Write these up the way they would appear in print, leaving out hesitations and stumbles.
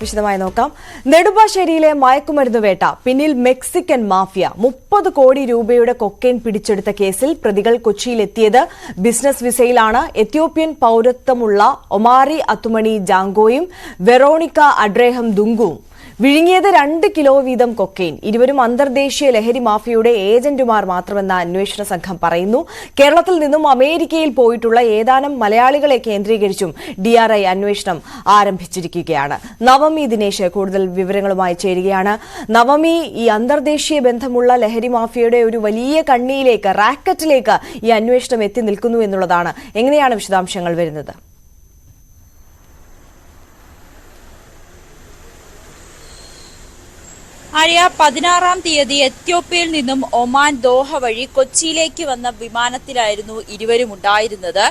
വിശദമായി നോക്കാം. നെടുമ്പാശ്ശേരിയിലെ മയക്കുമരുന്ന് വേട്ട പിന്നിൽ മെക്സിക്കൻ മാഫിയ. 30 കോടി രൂപയുടെ കൊക്കൈൻ പിടിച്ചെടുത്ത കേസിൽ പ്രതികൾ കൊച്ചിയിലെത്തിയത് ബിസിനസ് വിസയിലാണ്. എത്യോപ്യൻ പൌരത്വമുള്ള ഒമാരി അത്തുമണി ജാങ്കോയും വെറോണിക്ക അഡ്രേഹം ദുംഗുവും വിഴുങ്ങിയത് 2 കിലോ വീതം കൊക്കൈൻ. ഇരുവരും അന്തർദേശീയ ലഹരി മാഫിയയുടെ ഏജന്റുമാർ മാത്രമെന്ന് അന്വേഷണ സംഘം പറയുന്നു. കേരളത്തിൽ നിന്നും അമേരിക്കയിൽ പോയിട്ടുള്ള ഏതാനും മലയാളികളെ കേന്ദ്രീകരിച്ചും DRI അന്വേഷണം ആരംഭിച്ചിരിക്കുകയാണ്. നവമി ദിനേശ് കൂടുതൽ വിവരങ്ങളുമായി ചേരുകയാണ്. നവമി, ഈ അന്തർദേശീയ ബന്ധമുള്ള ലഹരി മാഫിയയുടെ ഒരു വലിയ കണ്ണിയിലേക്ക്, റാക്കറ്റിലേക്ക് ഈ അന്വേഷണം എത്തി നിൽക്കുന്നു എന്നുള്ളതാണ്. എങ്ങനെയാണ് വിശദാംശങ്ങൾ വരുന്നത്? ആര്യ, 16-ാം തീയതി എത്യോപ്യയിൽ നിന്നും ഒമാൻ ദോഹ വഴി കൊച്ചിയിലേക്ക് വന്ന വിമാനത്തിലായിരുന്നു ഇരുവരും ഉണ്ടായിരുന്നത്.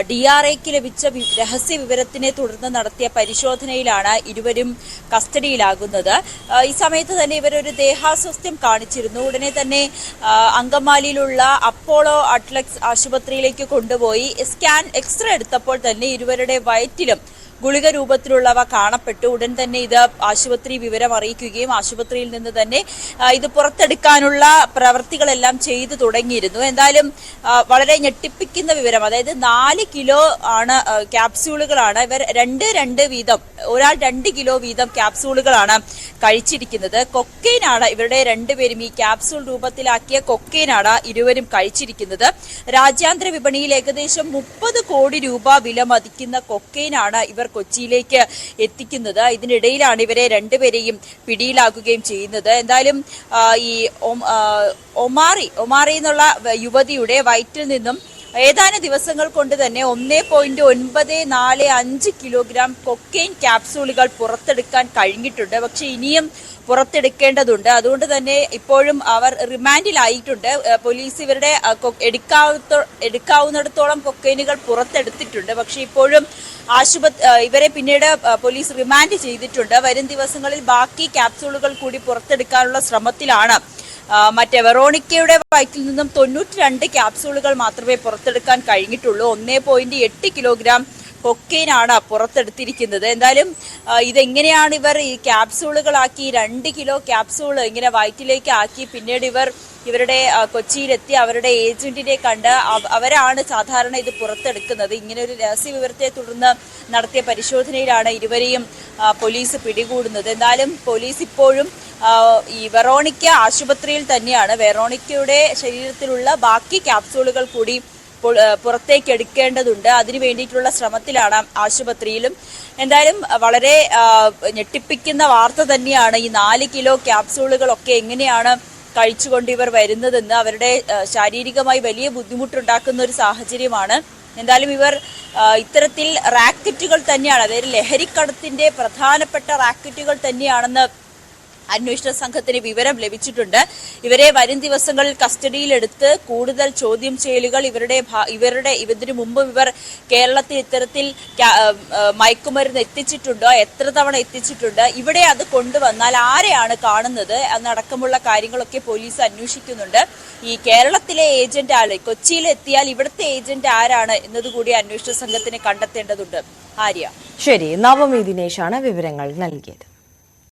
DRIക്ക് ലഭിച്ച രഹസ്യ വിവരത്തിനെ തുടർന്ന് നടത്തിയ പരിശോധനയിലാണ് ഇരുവരും കസ്റ്റഡിയിലാകുന്നത്. ഈ സമയത്ത് തന്നെ ഇവരൊരു ദേഹാസ്വാസ്ഥ്യം കാണിച്ചിരുന്നു. ഉടനെ തന്നെ അങ്കമാലിയിലുള്ള അപ്പോളോ അട്ലക്സ് ആശുപത്രിയിലേക്ക് കൊണ്ടുപോയി എക്സ്റേ എടുത്തപ്പോൾ തന്നെ ഇരുവരുടെ വയറ്റിലും ഗുളിക രൂപത്തിലുള്ളവ കാണപ്പെട്ടു. ഉടൻ തന്നെ ഇത് ആശുപത്രി വിവരം അറിയിക്കുകയും ആശുപത്രിയിൽ നിന്ന് തന്നെ ഇത് പുറത്തെടുക്കാനുള്ള പ്രവൃത്തികളെല്ലാം ചെയ്തു തുടങ്ങിയിരുന്നു. എന്തായാലും വളരെ ഞെട്ടിപ്പിക്കുന്ന വിവരം, അതായത് 4 കിലോ ആണ് ക്യാപ്സ്യൂളുകളാണ് ഇവർ രണ്ട് വീതം, ഒരാൾ 2 കിലോ വീതം ക്യാപ്സ്യൂളുകളാണ് കഴിച്ചിരിക്കുന്നത്. കൊക്കൈനാണ് ഇവരുടെ രണ്ടുപേരും ഈ ക്യാപ്സ്യൂൾ രൂപത്തിലാക്കിയ കൊക്കൈനാണ് ഇരുവരും കഴിച്ചിരിക്കുന്നത്. രാജ്യാന്തര വിപണിയിൽ ഏകദേശം 30 കോടി രൂപ വില മതിക്കുന്ന കൊക്കൈനാണ് ഇവർ കൊച്ചിയിലേക്ക് എത്തിക്കുന്നത്. ഇതിനിടയിലാണ് ഇവരെ രണ്ടുപേരെയും പിടിയിലാക്കുകയും ചെയ്യുന്നത്. എന്തായാലും ഈ ഒമാറി എന്നുള്ള യുവതിയുടെ വയറ്റിൽ നിന്നും ഏതാനും ദിവസങ്ങൾ കൊണ്ട് തന്നെ 1.945 കിലോഗ്രാം കൊക്കൈൻ ക്യാപ്സൂളുകൾ പുറത്തെടുക്കാൻ കഴിഞ്ഞിട്ടുണ്ട്. പക്ഷെ ഇനിയും പുറത്തെടുക്കേണ്ടതുണ്ട്. അതുകൊണ്ട് തന്നെ ഇപ്പോഴും അവർ റിമാൻഡിലായിട്ടുണ്ട്. പോലീസ് ഇവരുടെ എടുക്കാവുന്നിടത്തോളം കൊക്കൈനുകൾ പുറത്തെടുത്തിട്ടുണ്ട്. പക്ഷെ ഇപ്പോഴും ഇവരെ പിന്നീട് പോലീസ് റിമാൻഡ് ചെയ്തിട്ടുണ്ട്. വരും ദിവസങ്ങളിൽ ബാക്കി ക്യാപ്സൂളുകൾ കൂടി പുറത്തെടുക്കാനുള്ള ശ്രമത്തിലാണ്. മറ്റേ വെറോണിക്കയുടെ വയറ്റിൽ നിന്നും 92 ക്യാപ്സൂളുകൾ മാത്രമേ പുറത്തെടുക്കാൻ കഴിഞ്ഞിട്ടുള്ളൂ. 1.8 കിലോഗ്രാം കൊക്കൈനാണ് പുറത്തെടുത്തിരിക്കുന്നത്. എന്തായാലും ഇതെങ്ങനെയാണ് ഇവർ ഈ ക്യാപ്സൂളുകളാക്കി 2 കിലോ ക്യാപ്സൂൾ ഇങ്ങനെ വയറ്റിലേക്ക് ആക്കി പിന്നീട് ഇവരുടെ കൊച്ചിയിലെത്തി അവരുടെ ഏജന്റിനെ കണ്ട് അവരാണ് സാധാരണ ഇത് പുറത്തെടുക്കുന്നത്. ഇങ്ങനെ ഒരു രഹസ്യ വിവരത്തെ തുടർന്ന് നടത്തിയ പരിശോധനയിലാണ് ഇരുവരെയും പോലീസ് പിടികൂടുന്നത്. എന്തായാലും പോലീസ് ഇപ്പോഴും ഈ വെറോണിക്ക ആശുപത്രിയിൽ തന്നെയാണ്. വെറോണിക്കയുടെ ശരീരത്തിലുള്ള ബാക്കി ക്യാപ്സൂളുകൾ കൂടി പുറത്തേക്ക് എടുക്കേണ്ടതുണ്ട്. അതിനു വേണ്ടിയിട്ടുള്ള ശ്രമത്തിലാണ് ആശുപത്രിയിലും. എന്തായാലും വളരെ ഞെട്ടിപ്പിക്കുന്ന വാർത്ത തന്നെയാണ്. ഈ 4 കിലോ ക്യാപ്സൂളുകളൊക്കെ എങ്ങനെയാണ് കഴിച്ചുകൊണ്ട് ഇവർ വരുന്നതെന്ന് അവരുടെ ശാരീരികമായി വലിയ ബുദ്ധിമുട്ടുണ്ടാക്കുന്ന ഒരു സാഹചര്യമാണ്. എന്തായാലും ഇവർ ഇത്തരത്തിൽ റാക്കറ്റുകൾ തന്നെയാണ്, അതായത് ലഹരിക്കടത്തിന്റെ പ്രധാനപ്പെട്ട റാക്കറ്റുകൾ തന്നെയാണെന്ന് അന്വേഷണ സംഘത്തിന് വിവരം ലഭിച്ചിട്ടുണ്ട്. ഇവരെ വരും ദിവസങ്ങളിൽ കസ്റ്റഡിയിലെടുത്ത് കൂടുതൽ ചോദ്യം ചെയ്യലുകൾ ഇതിനു മുമ്പ് ഇവർ കേരളത്തിൽ ഇത്തരത്തിൽ മയക്കുമരുന്ന് എത്തിച്ചിട്ടുണ്ടോ, എത്ര തവണ എത്തിച്ചിട്ടുണ്ട്, ഇവിടെ അത് കൊണ്ടുവന്നാൽ ആരെയാണ് കാണുന്നത് എന്നടക്കമുള്ള കാര്യങ്ങളൊക്കെ പോലീസ് അന്വേഷിക്കുന്നുണ്ട്. ഈ കേരളത്തിലെ ഏജന്റ് ആര്, കൊച്ചിയിലെത്തിയാൽ ഇവിടുത്തെ ഏജന്റ് ആരാണ് എന്നതുകൂടി അന്വേഷണ സംഘത്തിന് കണ്ടെത്തേണ്ടതുണ്ട്. ആര്യ, ശരി. നവമി ദിനേശാണ് വിവരങ്ങൾ നൽകിയത്.